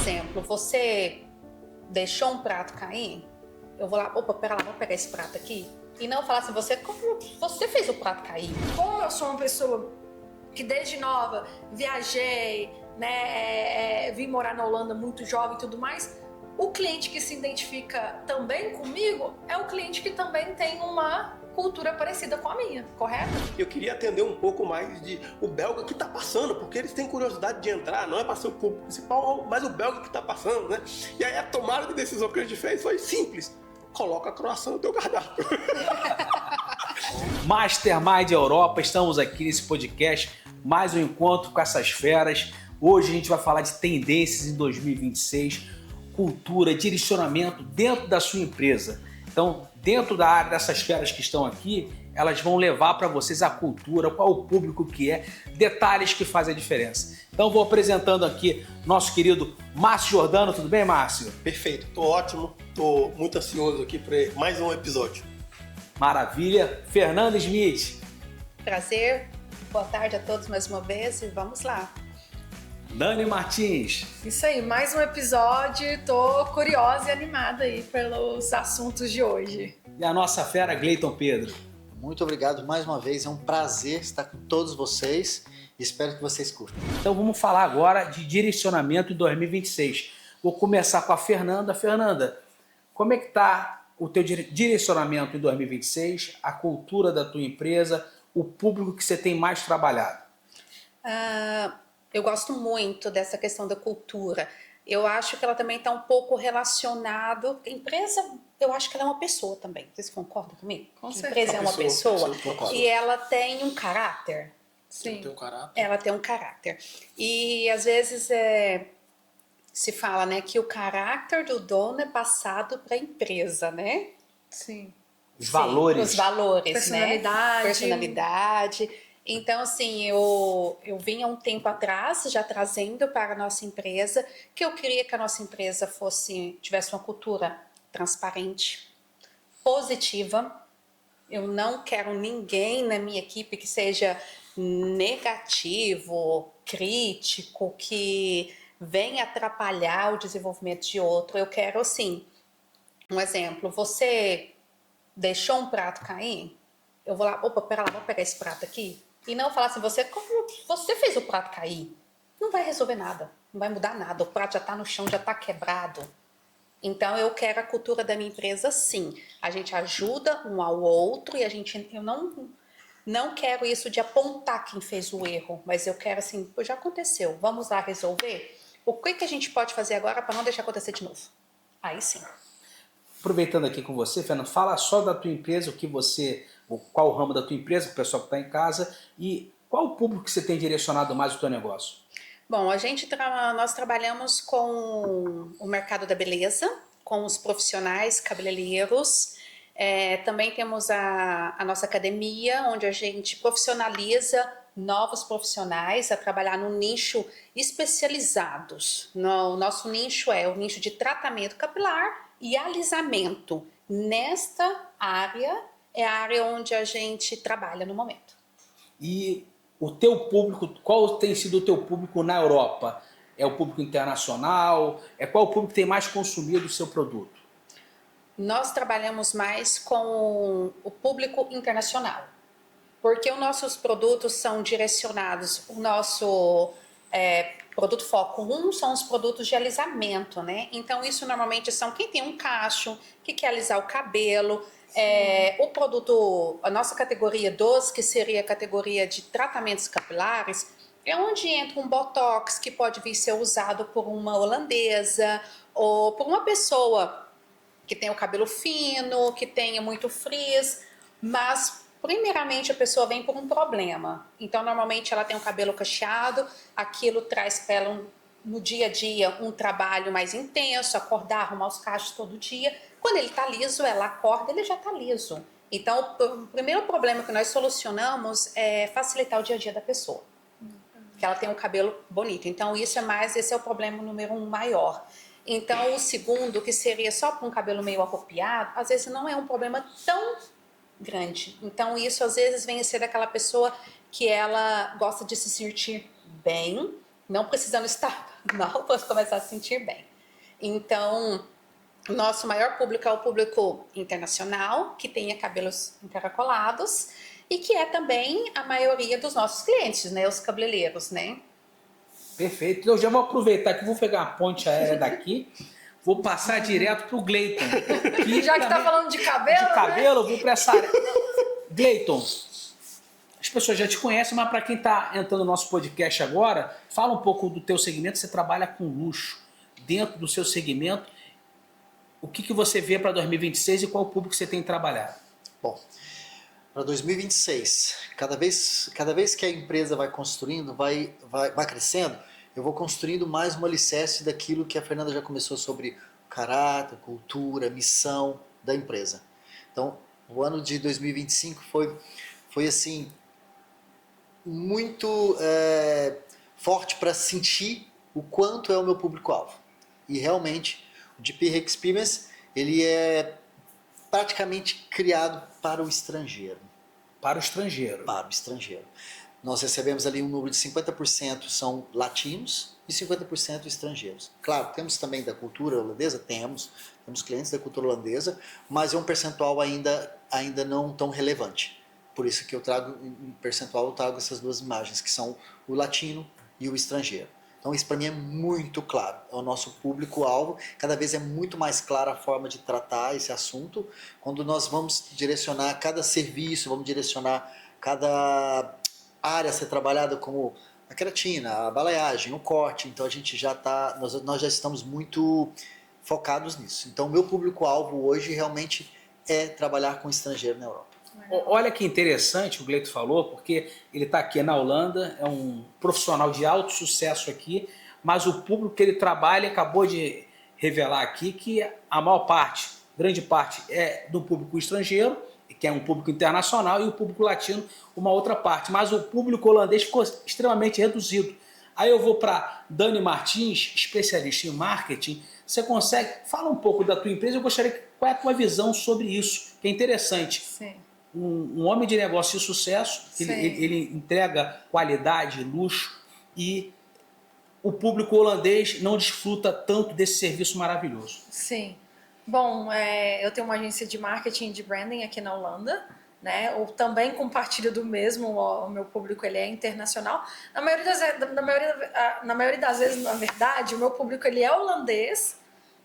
exemplo, você deixou um prato cair, eu vou lá, opa, pera lá, vou pegar esse prato aqui. E não falar assim, você fez o prato cair. Como eu sou uma pessoa que desde nova viajei, né, vim morar na Holanda muito jovem e tudo mais, o cliente que se identifica também comigo é o cliente que também tem uma cultura parecida com a minha, correto? Eu queria atender um pouco mais de o belga que está passando, porque eles têm curiosidade de entrar, não é para ser o público principal, mas o belga que está passando, né? E aí a tomada de decisão que a gente fez foi simples: coloca a croação no teu cardápio. Mastermind Europa, estamos aqui nesse podcast, mais um encontro com essas feras. Hoje a gente vai falar de tendências em 2026, cultura, direcionamento dentro da sua empresa. Então, dentro da área dessas feras que estão aqui, elas vão levar para vocês a cultura, qual o público que é, detalhes que fazem a diferença. Então, vou apresentando aqui nosso querido Márcio Giordano. Tudo bem, Márcio? Perfeito, tô ótimo, tô muito ansioso aqui para mais um episódio. Maravilha. Fernando Smith. Prazer, boa tarde a todos mais uma vez e vamos lá. Dani Martins. Isso aí, mais um episódio, tô curiosa e animada aí pelos assuntos de hoje. E a nossa fera, Gleiton Pedro. Muito obrigado mais uma vez, é um prazer estar com todos vocês e espero que vocês curtam. Então vamos falar agora de direcionamento em 2026. Vou começar com a Fernanda. Fernanda, como é que está o teu direcionamento em 2026, a cultura da tua empresa, o público que você tem mais trabalhado? Eu gosto muito dessa questão da cultura. Eu acho que ela também está um pouco relacionado. A empresa, eu acho que ela é uma pessoa também. Vocês concordam comigo? Com certeza. A empresa é uma pessoa e ela tem um caráter. Sim. Tem um caráter. Ela tem um caráter. E às vezes se fala, né, que o caráter do dono é passado para a empresa, né? Sim. Os valores. Os valores, Personalidade. né? Personalidade. Então, assim, eu vinha um tempo atrás já trazendo para a nossa empresa que eu queria que a nossa empresa tivesse uma cultura transparente, positiva. Eu não quero ninguém na minha equipe que seja negativo, crítico, que venha atrapalhar o desenvolvimento de outro. Eu quero, assim, um exemplo, você deixou um prato cair, eu vou lá, opa, pera lá, vou pegar esse prato aqui. E não falar assim, você fez o prato cair. Não vai resolver nada, não vai mudar nada. O prato já está no chão, já está quebrado. Então, eu quero a cultura da minha empresa, sim. A gente ajuda um ao outro e eu não quero isso de apontar quem fez o erro. Mas eu quero assim, já aconteceu, vamos lá resolver? O que a gente pode fazer agora para não deixar acontecer de novo? Aí sim. Aproveitando aqui com você, Fernando, fala só da tua empresa, qual o ramo da tua empresa, o pessoal que está em casa, e qual o público que você tem direcionado mais o teu negócio? Bom, nós trabalhamos com o mercado da beleza, com os profissionais cabeleireiros. Também temos a nossa academia, onde a gente profissionaliza novos profissionais a trabalhar no nicho especializados. O nosso nicho é o nicho de tratamento capilar e alisamento. Nesta área é a área onde a gente trabalha no momento. E o teu público, qual tem sido o teu público na Europa? É o público internacional? Qual o público que tem mais consumido o seu produto? Nós trabalhamos mais com o público internacional, porque os nossos produtos são direcionados, o nosso produto foco 1 são os produtos de alisamento, né? Então isso normalmente são quem tem um cacho, que quer alisar o cabelo. O produto, a nossa categoria 2, que seria a categoria de tratamentos capilares, é onde entra um botox que pode vir ser usado por uma holandesa ou por uma pessoa que tem o cabelo fino, que tenha muito frizz, mas primeiramente a pessoa vem por um problema. Então normalmente ela tem o cabelo cacheado, aquilo traz para ela no dia a dia um trabalho mais intenso, acordar, arrumar os cachos todo dia. Quando ele está liso, ela acorda, ele já está liso. Então, o primeiro problema que nós solucionamos é facilitar o dia a dia da pessoa. Que ela tem um cabelo bonito. Então, esse é o problema número 1 maior. Então, o segundo, que seria só com um cabelo meio arropiado, às vezes não é um problema tão grande. Então, isso às vezes vem a ser daquela pessoa que ela gosta de se sentir bem, não precisando estar mal posso começar a sentir bem. Então, o nosso maior público é o público internacional, que tenha cabelos encaracolados e que é também a maioria dos nossos clientes, né? Os cabeleireiros, né? Perfeito. Eu já vou aproveitar que vou pegar a ponte aérea daqui, vou passar direto para o Gleiton. Já que tá falando de cabelo, eu vou para essa área. Gleiton, as pessoas já te conhecem, mas para quem está entrando no nosso podcast agora, fala um pouco do teu segmento. Você trabalha com luxo. Dentro do seu segmento, o que você vê para 2026 e qual público você tem trabalhado? Bom, para 2026, cada vez que a empresa vai construindo, vai crescendo, eu vou construindo mais um alicerce daquilo que a Fernanda já começou sobre caráter, cultura, missão da empresa. Então, o ano de 2025 foi assim, muito forte para sentir o quanto é o meu público-alvo. E realmente, o GP Experience, ele é praticamente criado para o estrangeiro. Para o estrangeiro. Para o estrangeiro. Nós recebemos ali um número de 50% são latinos e 50% estrangeiros. Claro, temos também da cultura holandesa, temos clientes da cultura holandesa, mas é um percentual ainda não tão relevante. Por isso que eu trago, em percentual, eu trago essas duas imagens, que são o latino e o estrangeiro. Então isso para mim é muito claro, é o nosso público-alvo, cada vez é muito mais clara a forma de tratar esse assunto, quando nós vamos direcionar cada serviço, vamos direcionar cada área a ser trabalhada, como a queratina, a balayagem, o corte, então a gente nós já estamos muito focados nisso. Então o meu público-alvo hoje realmente é trabalhar com estrangeiro na Europa. Olha que interessante o Gleito falou, porque ele está aqui na Holanda, é um profissional de alto sucesso aqui, mas o público que ele trabalha acabou de revelar aqui que a maior parte, grande parte, é do público estrangeiro, que é um público internacional, e o público latino, uma outra parte. Mas o público holandês ficou extremamente reduzido. Aí eu vou para Dani Martins, especialista em marketing. Você consegue... Fala um pouco da tua empresa, eu gostaria que... Qual é a tua visão sobre isso? Que é interessante. Sim. Um homem de negócio de sucesso, ele entrega qualidade, luxo, e o público holandês não desfruta tanto desse serviço maravilhoso. Sim. Bom, eu tenho uma agência de marketing e de branding aqui na Holanda, né? Eu também compartilho do mesmo, o meu público ele é internacional. Na maioria das vezes, na verdade, o meu público ele é holandês,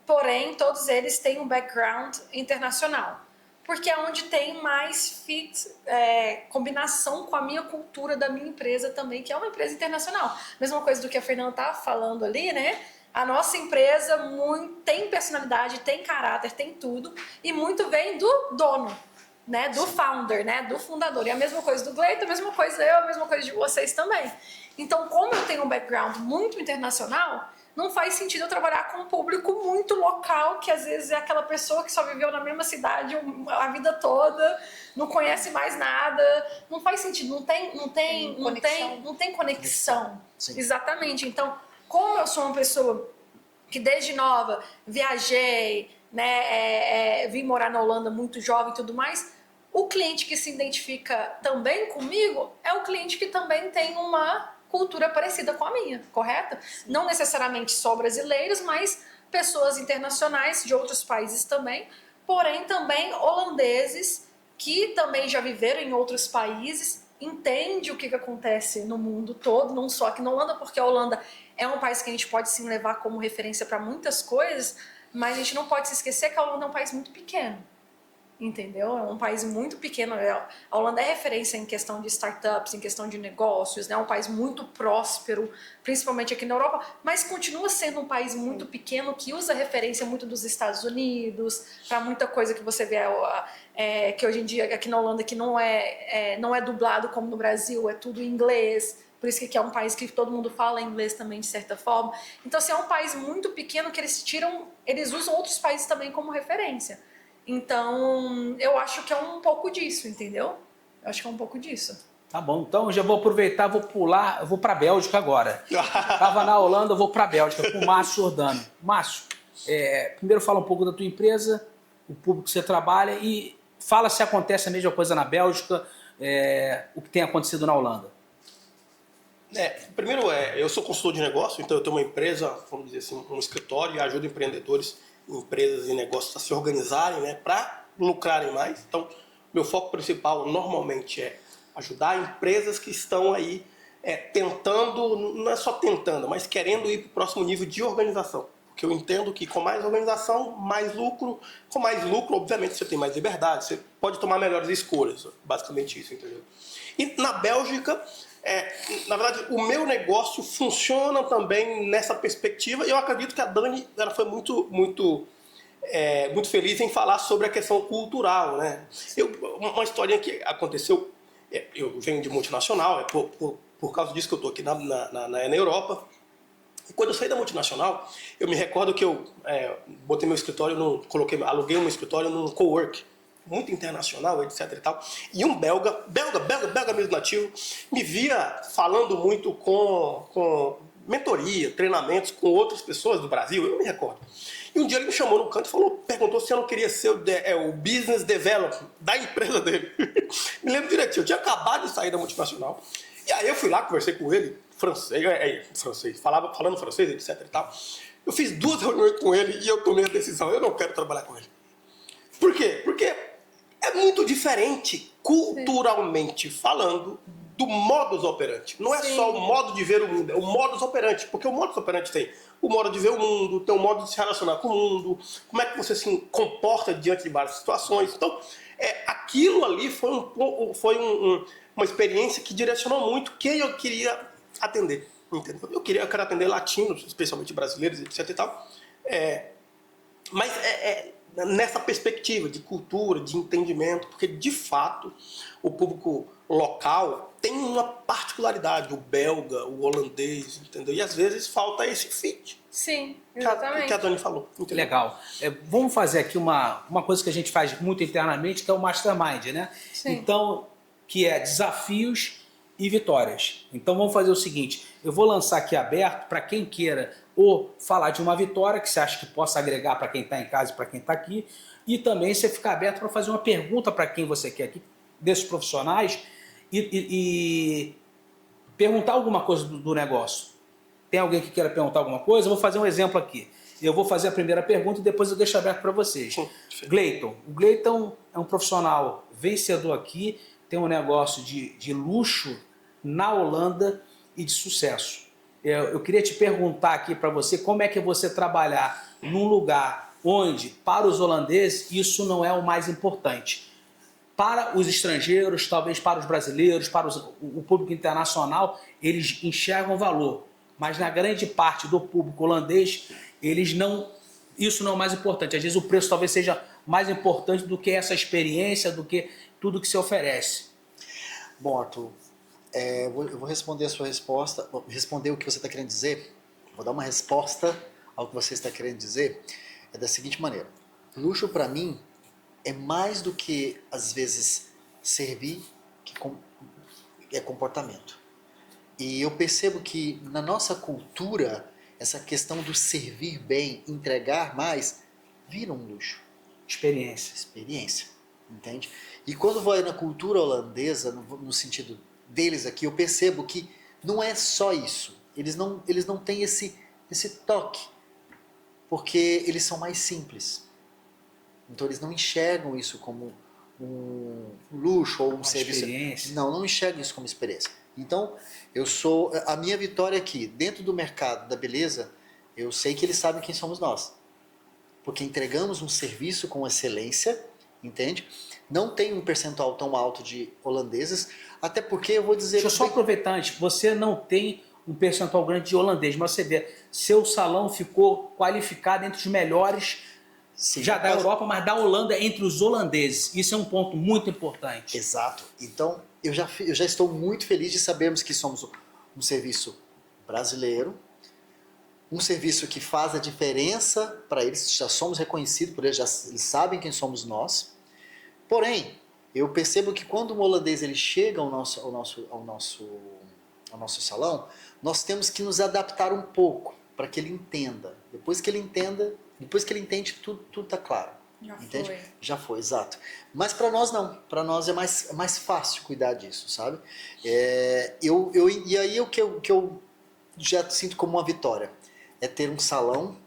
porém todos eles têm um background internacional. Porque é onde tem mais combinação com a minha cultura da minha empresa também, que é uma empresa internacional. Mesma coisa do que a Fernanda estava falando ali, né? A nossa empresa tem personalidade, tem caráter, tem tudo, e muito vem do dono, né? Do founder, né? Do fundador. E a mesma coisa do Gleito, a mesma coisa eu, a mesma coisa de vocês também. Então, como eu tenho um background muito internacional, não faz sentido eu trabalhar com um público muito local, que às vezes é aquela pessoa que só viveu na mesma cidade a vida toda, não conhece mais nada. Não faz sentido, não tem conexão. Sim. Exatamente. Então, como eu sou uma pessoa que desde nova viajei, né, vim morar na Holanda muito jovem e tudo mais, o cliente que se identifica também comigo é o cliente que também tem uma cultura parecida com a minha, correto? Sim. Não necessariamente só brasileiros, mas pessoas internacionais de outros países também, porém também holandeses que também já viveram em outros países, entende o que acontece no mundo todo, não só aqui na Holanda, porque a Holanda é um país que a gente pode sim levar como referência para muitas coisas, mas a gente não pode se esquecer que a Holanda é um país muito pequeno. Entendeu? É um país muito pequeno. A Holanda é referência em questão de startups, em questão de negócios, né? É um país muito próspero, principalmente aqui na Europa, mas continua sendo um país muito pequeno que usa referência muito dos Estados Unidos, para muita coisa que você vê que hoje em dia aqui na Holanda que não é dublado como no Brasil, é tudo em inglês. Por isso que aqui é um país que todo mundo fala inglês também, de certa forma. Então, assim, é um país muito pequeno que eles usam outros países também como referência. Então, eu acho que é um pouco disso, entendeu? Eu acho que é um pouco disso. Tá bom, então eu já vou aproveitar, vou pular, eu vou para a Bélgica agora. Estava na Holanda, eu vou para a Bélgica com o Márcio Jordano. Márcio, primeiro fala um pouco da tua empresa, o público que você trabalha e fala se acontece a mesma coisa na Bélgica, o que tem acontecido na Holanda. Primeiro, eu sou consultor de negócio, então eu tenho uma empresa, vamos dizer assim, um escritório, e ajudo empreendedores, empresas e negócios a se organizarem, né, para lucrarem mais. Então, meu foco principal normalmente é ajudar empresas que estão aí tentando, não é só tentando, mas querendo ir para o próximo nível de organização. Porque eu entendo que com mais organização, mais lucro. Com mais lucro, obviamente, você tem mais liberdade, você pode tomar melhores escolhas. Basicamente isso, entendeu? E na Bélgica, na verdade, o meu negócio funciona também nessa perspectiva. E eu acredito que a Dani ela foi muito feliz em falar sobre a questão cultural, né? Uma historinha que aconteceu, eu venho de multinacional, por causa disso que eu estou aqui na Europa. E quando eu saí da multinacional, eu me recordo que eu botei meu escritório, aluguei um escritório num cowork, muito internacional, etc e tal. E um belga mesmo nativo, me via falando muito com mentoria, treinamentos com outras pessoas do Brasil, eu não me recordo. E um dia ele me chamou no canto e perguntou se eu não queria ser o business developer da empresa dele. Me lembro direitinho, eu tinha acabado de sair da multinacional. E aí eu fui lá, conversei com ele, falando francês, etc e tal. Eu fiz 2 reuniões com ele e eu tomei a decisão, eu não quero trabalhar com ele. Por quê? Porque é muito diferente, culturalmente falando, do modus operandi. Não é só o modo de ver o mundo, é o modus operandi. Porque o modus operandi tem o modo de ver o mundo, tem o modo de se relacionar com o mundo, como é que você se comporta diante de várias situações. Então, aquilo ali foi uma experiência que direcionou muito quem eu queria atender. Entendeu? Eu quero atender latinos, especialmente brasileiros, etc e tal. Mas nessa perspectiva de cultura, de entendimento, porque de fato o público local tem uma particularidade, o belga, o holandês, entendeu? E às vezes falta esse fit. Sim, exatamente. Que a Dani falou. Entendeu? Legal. Vamos fazer aqui uma coisa que a gente faz muito internamente, que é o Mastermind, né? Sim. Então, que é desafios e vitórias. Então vamos fazer o seguinte, eu vou lançar aqui aberto para quem queira ou falar de uma vitória que você acha que possa agregar para quem está em casa e para quem está aqui, e também você ficar aberto para fazer uma pergunta para quem você quer aqui, desses profissionais, e perguntar alguma coisa do negócio. Tem alguém que queira perguntar alguma coisa? Eu vou fazer um exemplo aqui. Eu vou fazer a primeira pergunta e depois eu deixo aberto para vocês. Gleiton. O Gleiton é um profissional vencedor aqui, tem um negócio de luxo na Holanda e de sucesso. Eu queria te perguntar aqui para você como é que é você trabalhar num lugar onde, para os holandeses, isso não é o mais importante. Para os estrangeiros, talvez para os brasileiros, para o público internacional, eles enxergam valor. Mas na grande parte do público holandês, isso não é o mais importante. Às vezes o preço talvez seja mais importante do que essa experiência, do que tudo que se oferece. Bom, Arthur, eu vou responder a sua resposta, responder o que você está querendo dizer. Vou dar uma resposta ao que você está querendo dizer. É da seguinte maneira. Luxo, para mim, é mais do que, às vezes, servir, que é comportamento. E eu percebo que na nossa cultura, essa questão do servir bem, entregar mais, vira um luxo. Experiência, entende? E quando vai na cultura holandesa, no sentido deles aqui, eu percebo que não é só isso. Eles não têm esse toque, porque eles são mais simples. Então eles não enxergam isso como um luxo ou um serviço. Experiência. Não enxergam isso como experiência. Então, a minha vitória aqui, dentro do mercado da beleza, eu sei que eles sabem quem somos nós. Porque entregamos um serviço com excelência, entende? Não tem um percentual tão alto de holandeses, até porque eu vou dizer... Deixa eu só aproveitar antes, você não tem um percentual grande de holandês, mas você vê, seu salão ficou qualificado entre os melhores, sim, já da Europa, mas da Holanda, entre os holandeses. Isso é um ponto muito importante. Exato. Então, eu já estou muito feliz de sabermos que somos um serviço brasileiro, um serviço que faz a diferença para eles, já somos reconhecidos por eles, eles sabem quem somos nós. Porém, eu percebo que quando um holandês ele chega ao nosso salão, nós temos que nos adaptar um pouco para que ele entenda. Depois que ele entende, tudo está claro. Já entende? foi. Já foi, exato. Mas para nós não. Para nós é mais fácil cuidar disso, sabe? E aí o que eu já sinto como uma vitória é ter um salão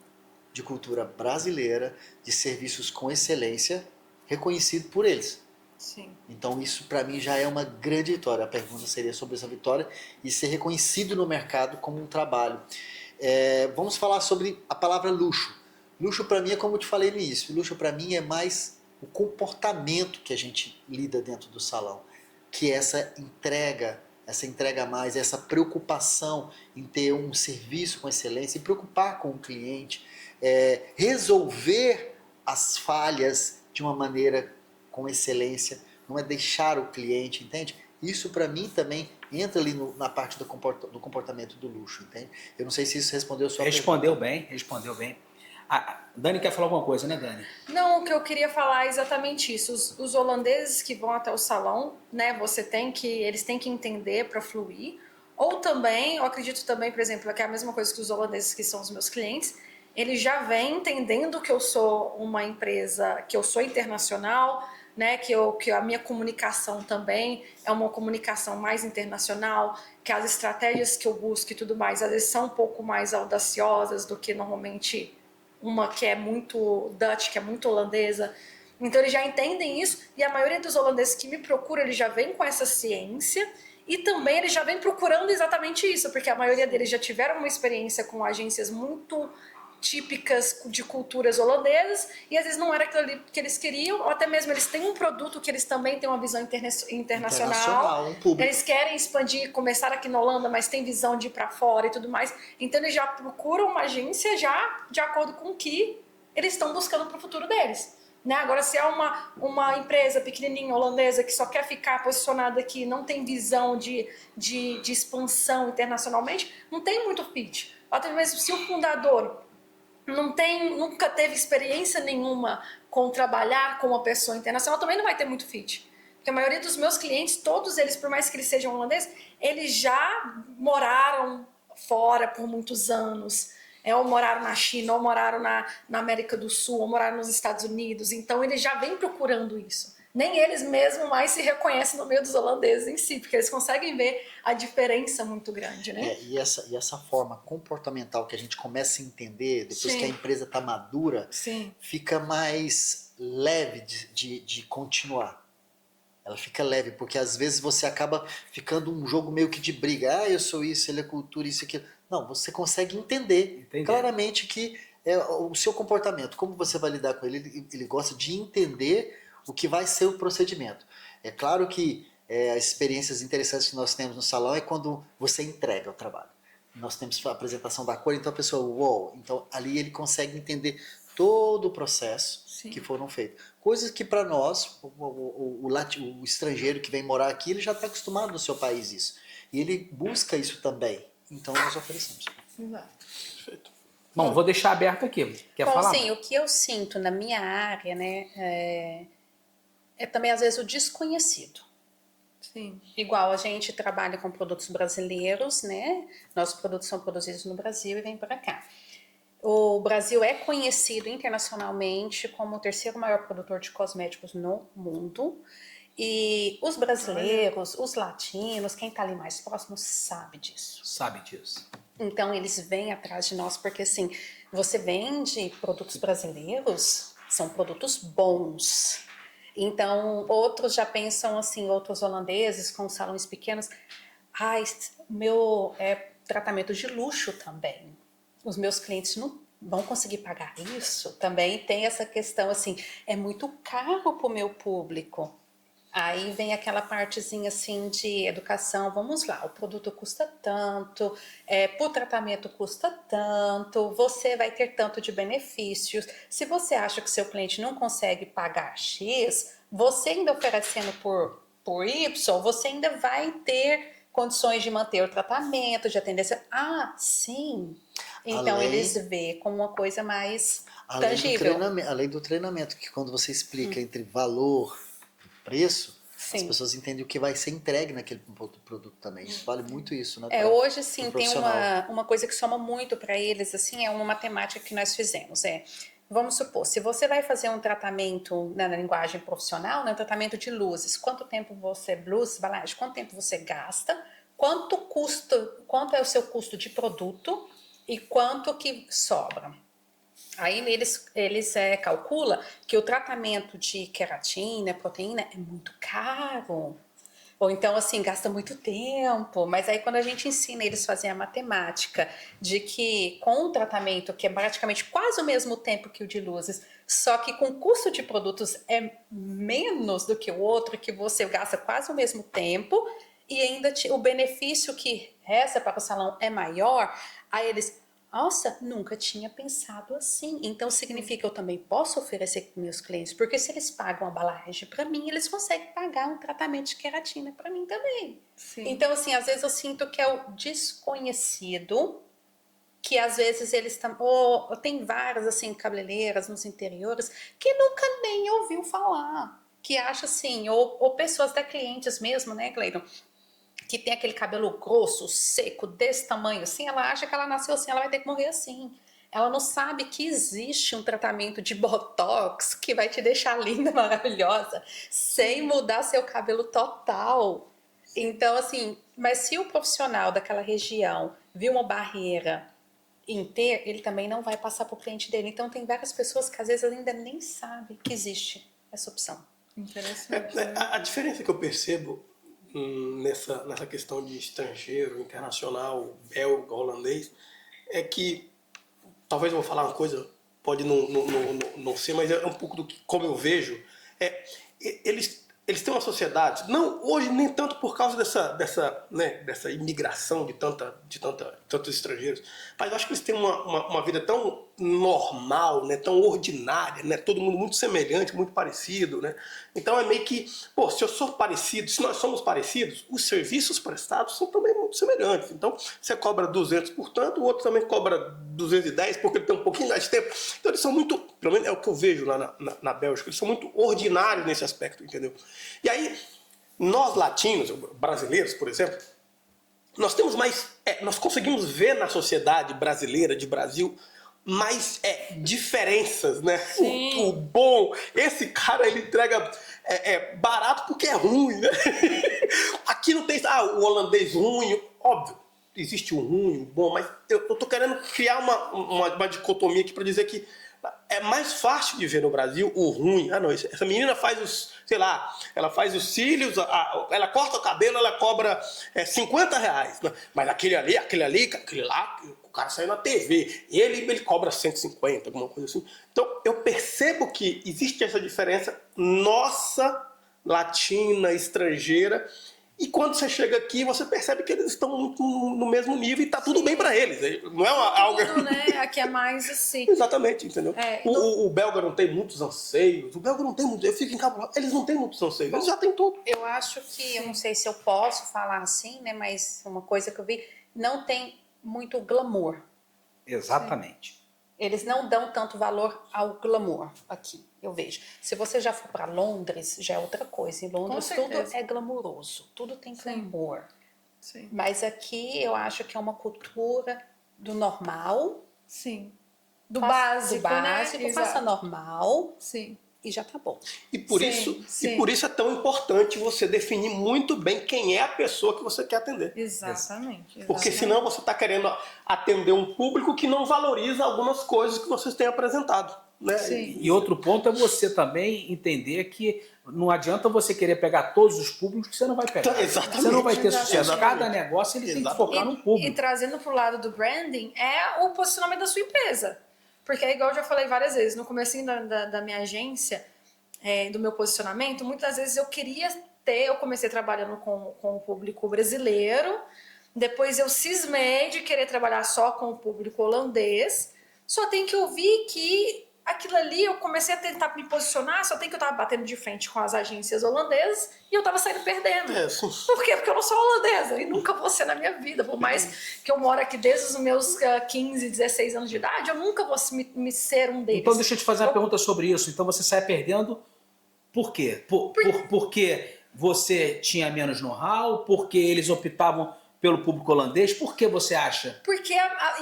de cultura brasileira, de serviços com excelência, reconhecido por eles. Sim. Então isso para mim já é uma grande vitória. A pergunta seria sobre essa vitória e ser reconhecido no mercado como um trabalho. Vamos falar sobre a palavra luxo. Luxo para mim é como eu te falei no início. Luxo para mim é mais o comportamento que a gente lida dentro do salão, que é essa entrega a mais, essa preocupação em ter um serviço com excelência, e preocupar com o cliente, resolver as falhas de uma maneira com excelência, não é deixar o cliente, entende? Isso para mim também entra ali na parte do comportamento do luxo, entende? Eu não sei se isso respondeu a sua Respondeu pergunta. respondeu bem. A Dani quer falar alguma coisa, né, Dani? Não, o que eu queria falar é exatamente isso. Os holandeses que vão até o salão, né, eles têm que entender para fluir. Ou também, eu acredito também, por exemplo, que é a mesma coisa que os holandeses que são os meus clientes, eles já vêm entendendo que eu sou uma empresa, que eu sou internacional, né, que a minha comunicação também é uma comunicação mais internacional, que as estratégias que eu busco e tudo mais, às vezes são um pouco mais audaciosas do que normalmente uma que é muito Dutch, que é muito holandesa. Então eles já entendem isso, e a maioria dos holandeses que me procuram, eles já vêm com essa ciência, e também eles já vêm procurando exatamente isso, porque a maioria deles já tiveram uma experiência com agências muito típicas de culturas holandesas, e às vezes não era aquilo ali que eles queriam, ou até mesmo eles têm um produto que eles também têm uma visão internacional, Um público. eles querem expandir, começar aqui na Holanda, mas tem visão de ir para fora e tudo mais, então eles já procuram uma agência já de acordo com o que eles estão buscando para o futuro deles. Né? Agora, se é uma empresa pequenininha holandesa que só quer ficar posicionada aqui, não tem visão de expansão internacionalmente, não tem muito fit. Até mesmo se o fundador nunca teve experiência nenhuma com trabalhar com uma pessoa internacional, também não vai ter muito fit. Porque a maioria dos meus clientes, todos eles, por mais que eles sejam holandeses, eles já moraram fora por muitos anos, ou moraram na China, ou moraram na América do Sul, ou moraram nos Estados Unidos. Então eles já vêm procurando isso. Nem eles mesmos mais se reconhecem no meio dos holandeses em si, porque eles conseguem ver a diferença muito grande, né? E essa forma comportamental que a gente começa a entender, depois Sim. que a empresa está madura, Sim. fica mais leve de continuar. Ela fica leve, porque às vezes você acaba ficando um jogo meio que de briga. Ah, eu sou isso, ele é cultura, isso e aquilo. Não, você consegue entender claramente que é o seu comportamento, como você vai lidar com ele, ele gosta de entender o que vai ser o procedimento. É claro que as experiências interessantes que nós temos no salão é quando você entrega o trabalho. Nós temos a apresentação da cor, então a pessoa, uou, então ali ele consegue entender todo o processo Sim. que foram feitos. Coisas que para nós, o estrangeiro que vem morar aqui, ele já está acostumado no seu país isso. E ele busca isso também. Então nós oferecemos. Exato. Perfeito. Bom, vou deixar aberto aqui. Quer Bom, falar? sim, o que eu sinto na minha área, né, é também às vezes o desconhecido. Sim. Igual a gente trabalha com produtos brasileiros, né? Nossos produtos são produzidos no Brasil e vêm para cá. O Brasil é conhecido internacionalmente como o terceiro maior produtor de cosméticos no mundo. E os brasileiros, os latinos, quem está ali mais próximo sabe disso. Sabe disso. Então eles vêm atrás de nós porque assim, você vende produtos brasileiros, são produtos bons. Então outros já pensam assim, outros holandeses com salões pequenos, meu tratamento de luxo também. Os meus clientes não vão conseguir pagar isso. Também tem essa questão assim, é muito caro para o meu público. Aí vem aquela partezinha assim de educação, vamos lá, o produto custa tanto, por tratamento custa tanto, você vai ter tanto de benefícios. Se você acha que seu cliente não consegue pagar X, você ainda oferecendo por Y, você ainda vai ter condições de manter o tratamento, de atendência. Ah, sim. Então eles veem como uma coisa mais tangível. Além do treinamento, que quando você explica entre valor preço, Sim. as pessoas entendem o que vai ser entregue naquele produto também. Isso vale muito isso, né? Hoje sim tem uma coisa que soma muito para eles, assim, é uma matemática que nós fizemos. vamos supor, se você vai fazer um tratamento, né, na linguagem profissional, né, um tratamento de luzes, quanto tempo embalagem, quanto tempo você gasta, quanto é o seu custo de produto e quanto que sobra. Aí eles calculam que o tratamento de queratina, proteína, é muito caro. Ou então, assim, gasta muito tempo. Mas aí quando a gente ensina eles a fazerem a matemática de que com o tratamento, que é praticamente quase o mesmo tempo que o de luzes, só que com o custo de produtos é menos do que o outro, que você gasta quase o mesmo tempo, e ainda o benefício que resta para o salão é maior, aí eles... Nossa, nunca tinha pensado assim. Então significa que eu também posso oferecer para meus clientes, porque se eles pagam a embalagem para mim, eles conseguem pagar um tratamento de queratina para mim também. Sim. Então, assim, às vezes eu sinto que é o desconhecido, que às vezes eles estão... tem várias, assim, cabeleireiras nos interiores que nunca nem ouviu falar. Que acha assim, ou pessoas da clientes mesmo, né, Cleiton? Que tem aquele cabelo grosso, seco, desse tamanho assim, ela acha que ela nasceu assim, ela vai ter que morrer assim. Ela não sabe que existe um tratamento de botox que vai te deixar linda, maravilhosa, sem mudar seu cabelo total. Então, assim, mas se o profissional daquela região viu uma barreira em ter, ele também não vai passar para o cliente dele. Então, tem várias pessoas que às vezes ainda nem sabem que existe essa opção. Interessante. A diferença que eu percebo nessa questão de estrangeiro, internacional, belga, holandês, é que, talvez eu vou falar uma coisa, pode não ser, mas é um pouco do que, como eu vejo, eles têm uma sociedade, não hoje nem tanto por causa dessa imigração de tantos estrangeiros, mas eu acho que eles têm uma vida tão normal, né, tão ordinária, né, todo mundo muito semelhante, muito parecido, né? Então é meio que, pô, se eu sou parecido, se nós somos parecidos, os serviços prestados são também muito semelhantes. Então você cobra 200 por tanto, o outro também cobra 210 porque ele tem um pouquinho mais de tempo. Então eles são muito, pelo menos é o que eu vejo lá na Bélgica, eles são muito ordinários nesse aspecto, entendeu? E aí, nós latinos, brasileiros, por exemplo, nós temos mais, nós conseguimos ver na sociedade brasileira, de Brasil, mais diferenças, né? O bom, esse cara ele entrega barato porque é ruim, né? Aqui não tem, o holandês ruim, óbvio, existe o ruim, o bom, mas eu tô querendo criar uma dicotomia aqui para dizer que é mais fácil de ver no Brasil o ruim. Ah, não, essa menina faz os, sei lá, ela faz os cílios, ela corta o cabelo, ela cobra 50 reais. Né? Mas aquele lá, o cara saiu na TV, ele cobra 150, alguma coisa assim. Então, eu percebo que existe essa diferença nossa, latina, estrangeira, e quando você chega aqui, você percebe que eles estão muito no mesmo nível e tá tudo bem para eles. Não é algo... Tudo, né? Aqui é mais assim. Exatamente, entendeu? O belga não tem muitos anseios. O belga não tem muito... Eu fico encabulado. Eles não têm muitos anseios. Eles já têm tudo. Eu acho que, eu não sei se eu posso falar assim, né? Mas uma coisa que eu vi, não tem muito glamour. Exatamente. Eles não dão tanto valor ao glamour aqui, eu vejo. Se você já for para Londres, já é outra coisa. Em Londres tudo é glamouroso, tudo tem glamour. Sim. Mas aqui eu acho que é uma cultura do normal. Sim. Do básico, né? Faça Exato. normal. Sim. E já tá bom. E por isso é tão importante você definir muito bem quem é a pessoa que você quer atender. Exatamente. Porque senão você está querendo atender um público que não valoriza algumas coisas que vocês têm apresentado. Né? Sim. E outro ponto é você também entender que não adianta você querer pegar todos os públicos que você não vai pegar. Exatamente. Você não vai ter sucesso. Exatamente. Cada negócio ele tem que focar no público. E trazendo pro lado do branding, é o posicionamento da sua empresa. Porque é igual eu já falei várias vezes, no comecinho da minha agência, do meu posicionamento, muitas vezes eu comecei trabalhando com o público brasileiro, depois eu cismei de querer trabalhar só com o público holandês, só tem que ouvir que aquilo ali eu comecei a tentar me posicionar, só tem que eu tava batendo de frente com as agências holandesas e eu tava saindo perdendo. Por quê? Porque eu não sou holandesa e nunca vou ser na minha vida. Por mais que eu moro aqui desde os meus 15, 16 anos de idade, eu nunca vou me ser um deles. Então deixa eu te fazer uma pergunta sobre isso. Então você sai perdendo por quê? Porque você tinha menos know-how? Porque eles optavam pelo público holandês? Por que você acha? Porque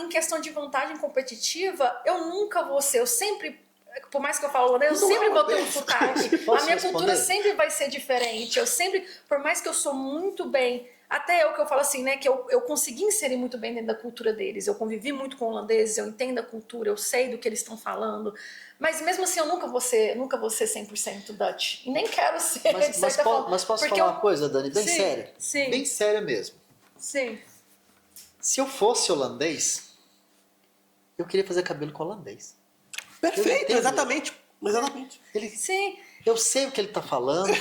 em questão de vantagem competitiva, eu nunca vou ser. Eu sempre por mais que eu falo holandês, eu sempre vou ter um sotaque. Posso A minha responder? cultura sempre vai ser diferente. Eu sempre, por mais que eu sou muito bem, até eu que eu falo assim, né, que eu consegui inserir muito bem dentro da cultura deles. Eu convivi muito com holandeses, eu entendo a cultura, eu sei do que eles estão falando. Mas mesmo assim, eu nunca vou ser 100% Dutch. E nem quero ser, Mas, de mas, certa forma. mas posso Porque falar uma coisa, Dani, bem Sim, séria? sim. Bem séria mesmo. Sim. Se eu fosse holandês, eu queria fazer cabelo com holandês. Eu Perfeito, entendo. exatamente. Exatamente. Sim. Eu sei o que ele está falando,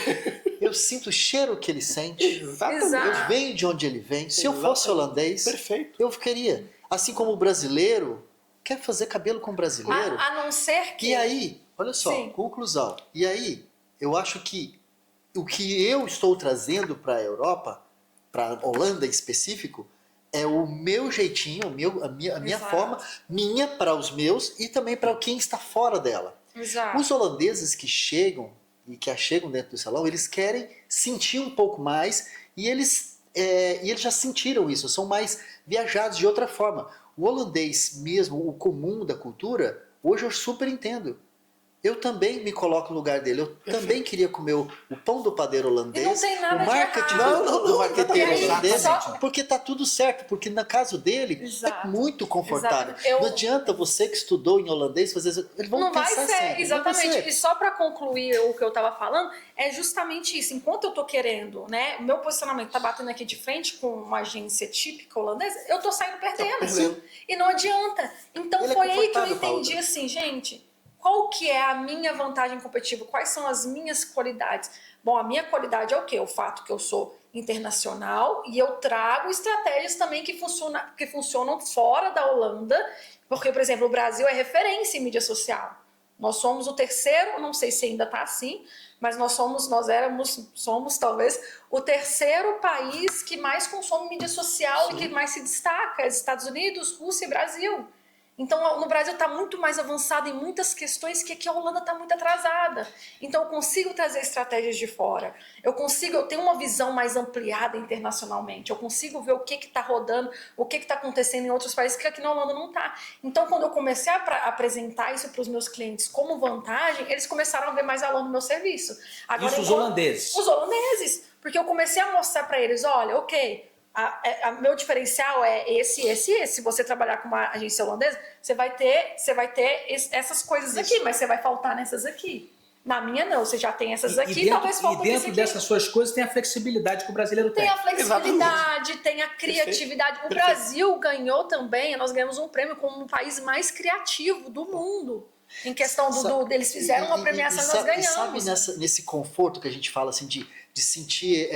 eu sinto o cheiro que ele sente, Exatamente. Exato. eu venho de onde ele vem. Se eu fosse holandês, Perfeito. eu queria. Assim como o brasileiro quer fazer cabelo com brasileiro. A não ser que... E aí, olha só, Sim. conclusão. E aí, eu acho que o que eu estou trazendo para a Europa, para a Holanda em específico, é o meu jeitinho, a minha Exato. forma, minha para os meus e também para quem está fora dela. Exato. Os holandeses que chegam e que chegam dentro do salão, eles querem sentir um pouco mais e eles já sentiram isso, são mais viajados de outra forma. O holandês mesmo, o comum da cultura, hoje eu super entendo. Eu também me coloco no lugar dele. Eu também queria comer o pão do padeiro holandês, E não tem nada o de marketing errado. do marqueteiro E aí, holandês, só- porque tá tudo certo, porque no caso dele Exato. é muito confortável. Exato. Não adianta você que estudou em holandês fazer, eles vão Não vai pensar ser, assim, não vai exatamente. ser. E só para concluir o que eu estava falando, é justamente isso. Enquanto eu tô querendo, né, o meu posicionamento tá batendo aqui de frente com uma agência típica holandesa, eu tô saindo perdendo. perdendo. E não adianta. Então Ele é foi aí que eu confortável pra entendi outra. assim, gente, qual que é a minha vantagem competitiva? Quais são as minhas qualidades? Bom, a minha qualidade é o quê? O fato que eu sou internacional e eu trago estratégias também que funcionam fora da Holanda, porque, por exemplo, o Brasil é referência em mídia social. Nós somos o terceiro, não sei se ainda está assim, mas somos talvez o terceiro país que mais consome mídia social e que mais se destaca, Estados Unidos, Rússia e Brasil. Então, no Brasil está muito mais avançado em muitas questões que aqui a Holanda está muito atrasada. Então, eu consigo trazer estratégias de fora. Eu tenho uma visão mais ampliada internacionalmente. Eu consigo ver o que está rodando, o que está acontecendo em outros países que aqui na Holanda não está. Então, quando eu comecei a apresentar isso para os meus clientes como vantagem, eles começaram a ver mais valor no meu serviço. Agora, Isso os holandeses. Os holandeses. Porque eu comecei a mostrar para eles, olha, ok... meu diferencial é esse. Se você trabalhar com uma agência holandesa, você vai ter essas coisas aqui, mas você vai faltar nessas aqui. Na minha, não. Você já tem essas aqui, talvez falte E dentro esse aqui. dessas suas coisas tem a flexibilidade que o brasileiro tem. Tem a flexibilidade, tem a criatividade. O Brasil ganhou também, nós ganhamos um prêmio como o país mais criativo do mundo. Em questão eles fizeram uma premiação e nós ganhamos. Sabe nesse conforto que a gente fala assim, de sentir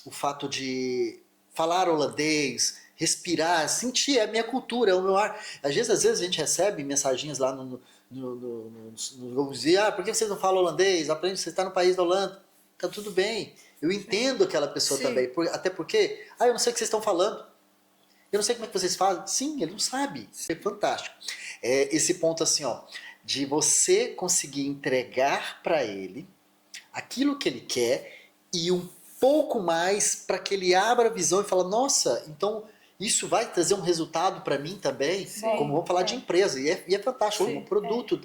o fato de falar holandês, respirar, sentir, é a minha cultura, é o meu ar. Às vezes a gente recebe mensagens lá vamos dizer, por que vocês não falam holandês? Aprende, você está no país da Holanda. Tá tudo bem. Eu entendo aquela pessoa Sim. também. Até porque, eu não sei o que vocês estão falando. Eu não sei como é que vocês fazem. Sim, ele não sabe. Isso é fantástico. Esse ponto assim, ó, de você conseguir entregar para ele aquilo que ele quer e um pouco mais para que ele abra a visão e fala, nossa, então isso vai trazer um resultado para mim também, como vamos falar de empresa, e é fantástico, Sim, um produto.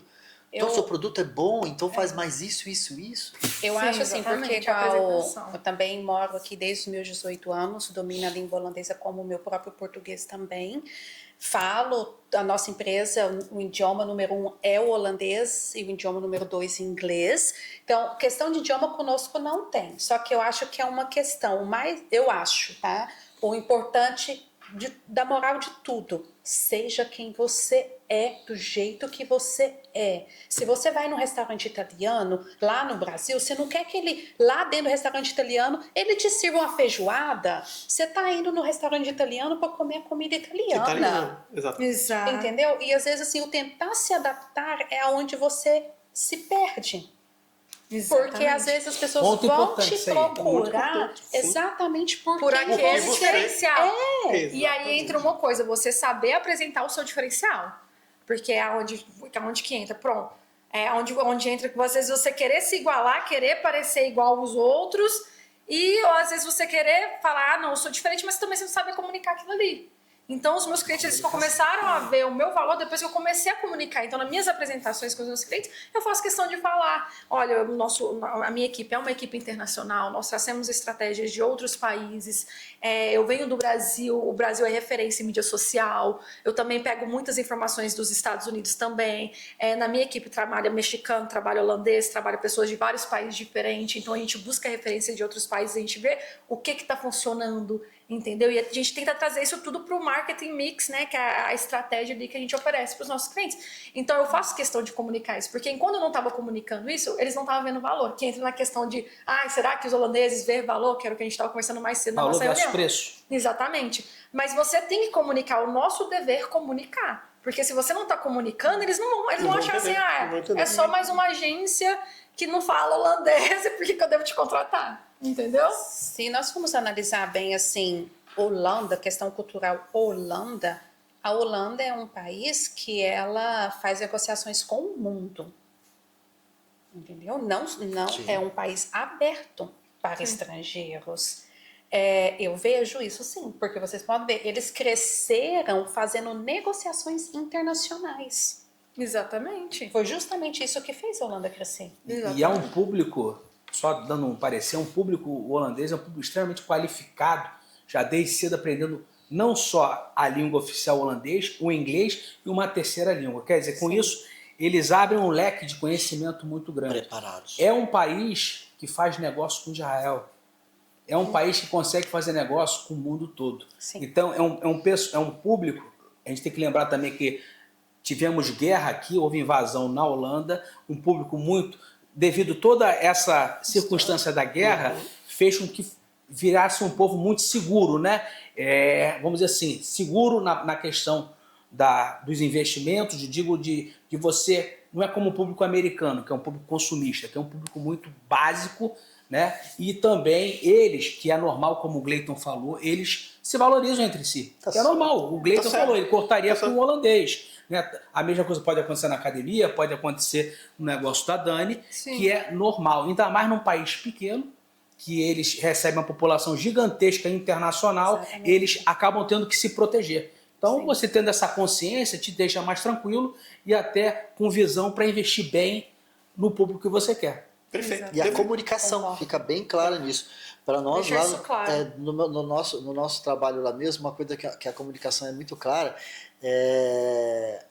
Então, seu produto é bom, então faz mais isso. Eu Sim, acho assim, porque exatamente, a apresentação. eu também moro aqui desde os meus 18 anos, domino a língua holandesa como o meu próprio português também. Falo, a nossa empresa, o idioma número 1 é o holandês e o idioma número 2 inglês. Então, questão de idioma conosco não tem. Só que eu acho que é uma questão, tá? O importante da moral de tudo, seja quem você é, do jeito que você é. Se você vai num restaurante italiano, lá no Brasil, você não quer que ele, lá dentro do restaurante italiano, ele te sirva uma feijoada. Você tá indo no restaurante italiano para comer a comida italiana. Exato. Exato. Entendeu? E às vezes assim, o tentar se adaptar é onde você se perde. Porque às vezes as pessoas Ponto vão importante te isso aí. Muito procurar importante, sim. exatamente por aquele você diferencial. E aí Exatamente. entra uma coisa, você saber apresentar o seu diferencial. Porque é onde que entra, pronto. É onde entra que às vezes você querer se igualar, querer parecer igual aos outros, e ou, às vezes você querer falar, não, eu sou diferente, mas também você não sabe comunicar aquilo ali. Então, os meus clientes eles começaram a ver o meu valor depois que eu comecei a comunicar. Então, nas minhas apresentações com os meus clientes, eu faço questão de falar: olha, a minha equipe é uma equipe internacional, nós trazemos estratégias de outros países, eu venho do Brasil, o Brasil é referência em mídia social, eu também pego muitas informações dos Estados Unidos também. Na minha equipe trabalha mexicano, trabalha holandês, trabalha pessoas de vários países diferentes, então a gente busca referência de outros países, a gente vê o que está funcionando, entendeu? E a gente tenta trazer isso tudo para o marketing mix, né? Que é a estratégia ali que a gente oferece para os nossos clientes. Então eu faço questão de comunicar isso, porque enquanto eu não estava comunicando isso, eles não estavam vendo valor. Que entra na questão de, será que os holandeses vêem valor? Que era o que a gente estava conversando mais cedo na nossa reunião. Valor versus preço. Exatamente. Mas você tem que comunicar, o nosso dever comunicar. Porque se você não está comunicando, eles vão achar assim, é só mais uma agência que não fala holandês, por que eu devo te contratar? Entendeu? Se nós formos analisar bem assim, Holanda, questão cultural Holanda, a Holanda é um país que ela faz negociações com o mundo. Entendeu? Não é um país aberto para estrangeiros. Eu vejo isso sim, porque vocês podem ver, eles cresceram fazendo negociações internacionais. Exatamente. Foi justamente isso que fez a Holanda crescer. E é um público, só dando um parecer, um público holandês é um público extremamente qualificado, já desde cedo aprendendo não só a língua oficial holandês, o inglês e uma terceira língua. Quer dizer, com isso, eles abrem um leque de conhecimento muito grande. Preparados. É um país que faz negócio com Israel. É um país que consegue fazer negócio com o mundo todo. Sim. Então, é um público, a gente tem que lembrar também que tivemos guerra aqui, houve invasão na Holanda, um público muito, devido a toda essa circunstância da guerra, fez com que virasse um povo muito seguro, né? Vamos dizer assim, seguro na questão dos investimentos, de você, não é como o público americano, que é um público consumista, que é um público muito básico, né? E também eles, que é normal, como o Gleiton falou, eles se valorizam entre si. É normal, o Gleiton falou, ele cortaria com o holandês. Né? A mesma coisa pode acontecer na academia, pode acontecer no negócio da Dani, que é normal. Ainda mais num país pequeno, que eles recebem uma população gigantesca internacional, Exatamente. Eles acabam tendo que se proteger. Então, você tendo essa consciência te deixa mais tranquilo e até com visão para investir bem no público que você quer. Perfeito. E a comunicação fica bem clara nisso. Para nós, Deixa lá isso claro. no nosso trabalho lá mesmo, uma coisa que a comunicação é muito clara,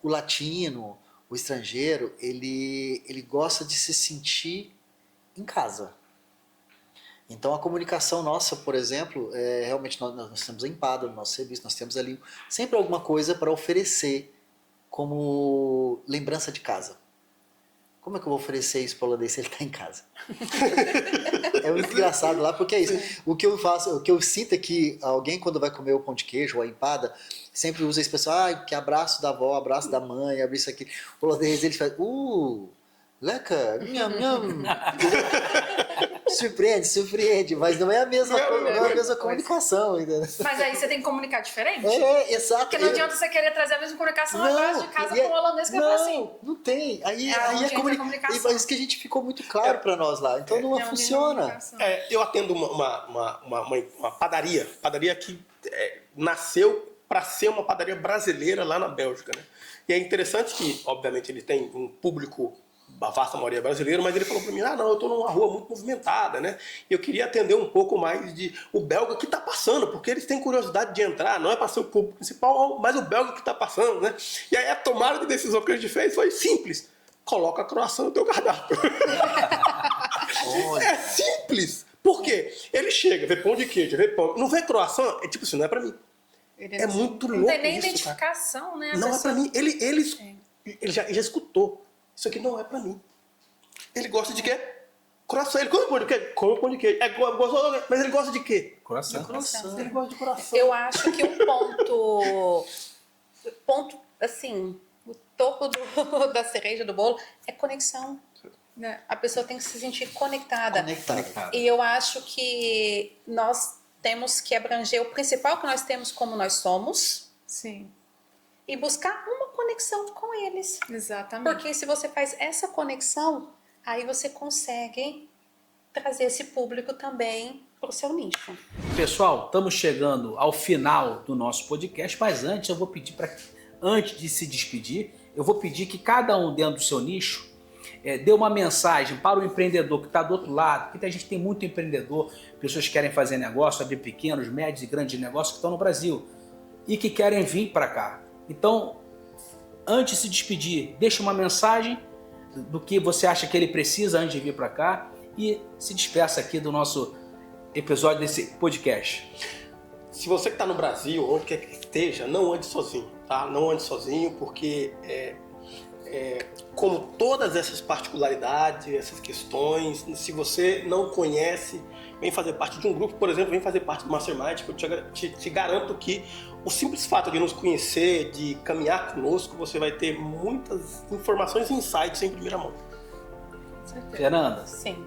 o latino, o estrangeiro, ele gosta de se sentir em casa. Então a comunicação nossa, por exemplo, realmente nós temos a empada no nosso serviço, nós temos ali sempre alguma coisa para oferecer como lembrança de casa. Como é que eu vou oferecer isso para o holandês se ele está em casa? É muito engraçado lá, porque é isso. O que eu faço, o que eu sinto é que alguém, quando vai comer o pão de queijo ou a empada, sempre usa a expressão, que abraço da avó, abraço da mãe, abre isso aqui. O holandês, ele faz, leca, nham, nham. Surpreende, mas não é a mesma comunicação ainda. Mas aí você tem que comunicar diferente? Exato. Porque não adianta você querer trazer a mesma comunicação atrás de casa com o holandês que vai falar assim. Não tem. Aí a comunicação. É isso que a gente ficou muito claro para nós lá. Então não funciona. Eu atendo uma padaria que nasceu para ser uma padaria brasileira lá na Bélgica, né? E é interessante que, obviamente, ele tem um público, a vasta maioria brasileiro, mas ele falou para mim, não, eu estou numa rua muito movimentada, né? E eu queria atender um pouco mais o belga que está passando, porque eles têm curiosidade de entrar, não é para ser o público principal, mas o belga que está passando, né? E aí a tomada de decisão que a gente fez foi simples. Coloca a croissant no teu cardápio. É simples. Por quê? Ele chega, vê pão de queijo, vê pão, não vê croissant, é tipo assim, não é para mim. É muito louco. Não tem nem isso, identificação, cara. né? Não é para mim. Ele já escutou. Isso aqui não é pra mim. Ele gosta de quê? Croissant. Ele come pão de queijo? Come pão de queijo. Mas ele gosta de quê? Croissant. Ele gosta de croissant. Eu acho que um ponto assim, o topo da cereja do bolo é conexão. A pessoa tem que se sentir conectada. E eu acho que nós temos que abranger o principal que nós temos como nós somos. Sim. E buscar uma conexão com eles. Exatamente. Porque se você faz essa conexão, aí você consegue trazer esse público também para o seu nicho. Pessoal, estamos chegando ao final do nosso podcast, mas antes eu vou pedir antes de se despedir, eu vou pedir que cada um dentro do seu nicho dê uma mensagem para o empreendedor que está do outro lado, porque a gente tem muito empreendedor, pessoas que querem fazer negócio, abrir pequenos, médios e grandes negócios que estão no Brasil e que querem vir para cá. Então, antes de se despedir, deixe uma mensagem do que você acha que ele precisa antes de vir para cá e se despeça aqui do nosso episódio desse podcast. Se você que está no Brasil, onde quer que esteja, não ande sozinho, tá? Não ande sozinho, porque como todas essas particularidades, essas questões, se você não conhece, vem fazer parte de um grupo, por exemplo, vem fazer parte do Mastermind, que eu te garanto que o simples fato de nos conhecer, de caminhar conosco, você vai ter muitas informações e insights em primeira mão. Fernanda? Sim.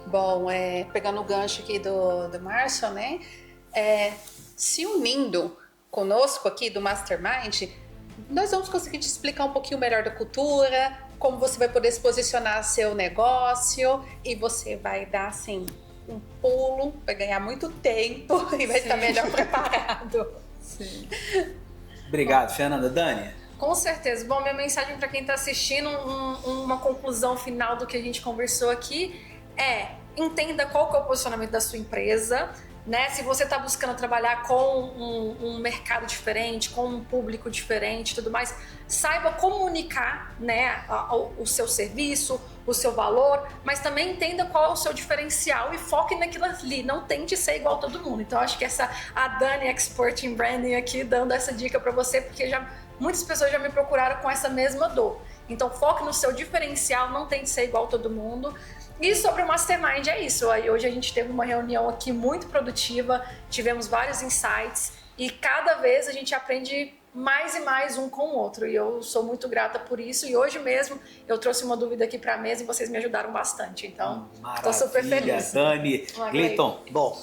Bom, pegando o gancho aqui do Márcio, né? Se unindo conosco aqui do Mastermind, nós vamos conseguir te explicar um pouquinho melhor da cultura, como você vai poder se posicionar seu negócio e você vai dar, assim, um pulo, vai ganhar muito tempo e vai estar melhor preparado. Sim. Obrigado, Fernanda. Dani? Com certeza. Bom, minha mensagem para quem está assistindo, uma conclusão final do que a gente conversou aqui entenda qual que é o posicionamento da sua empresa, né? Se você está buscando trabalhar com um mercado diferente, com um público diferente e tudo mais, saiba comunicar, né, o seu serviço, o seu valor, mas também entenda qual é o seu diferencial e foque naquilo ali. Não tente ser igual a todo mundo. Então, acho que a Dani, Expert in Branding aqui, dando essa dica para você, porque muitas pessoas já me procuraram com essa mesma dor. Então, foque no seu diferencial, não tente ser igual a todo mundo. E sobre o Mastermind é isso. Hoje a gente teve uma reunião aqui muito produtiva, tivemos vários insights e cada vez a gente aprende mais e mais um com o outro. E eu sou muito grata por isso. E hoje mesmo eu trouxe uma dúvida aqui para a mesa e vocês me ajudaram bastante. Então, estou super feliz. Dani, Cleiton. Bom,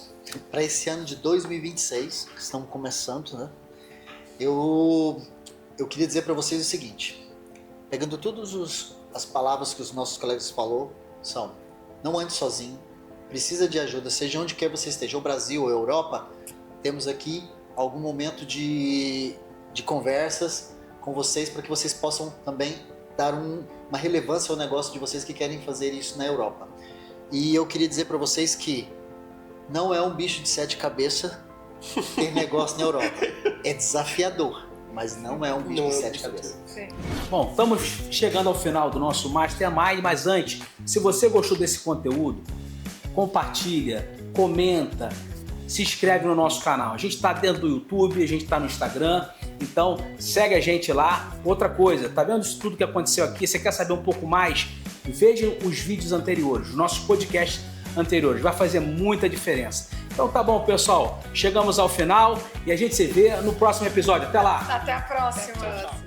para esse ano de 2026, que estamos começando, né? Eu queria dizer para vocês o seguinte. Pegando todas as palavras que os nossos colegas falaram, não ande sozinho, precisa de ajuda, seja onde quer você esteja, ou Brasil ou Europa, temos aqui algum momento de conversas com vocês para que vocês possam também dar uma relevância ao negócio de vocês que querem fazer isso na Europa. E eu queria dizer para vocês que não é um bicho de 7 cabeças ter negócio na Europa. É desafiador, mas não é um bicho de 7 cabeças. Sim. Bom, estamos chegando ao final do nosso Mastermind, mas antes, se você gostou desse conteúdo, compartilha, comenta, se inscreve no nosso canal. A gente está dentro do YouTube, a gente está no Instagram, então segue a gente lá. Outra coisa, tá vendo isso tudo que aconteceu aqui? Você quer saber um pouco mais? Veja os vídeos anteriores, os nossos podcasts anteriores, vai fazer muita diferença. Então tá bom, pessoal, chegamos ao final e a gente se vê no próximo episódio. Até lá! Até a próxima! Tchau, tchau.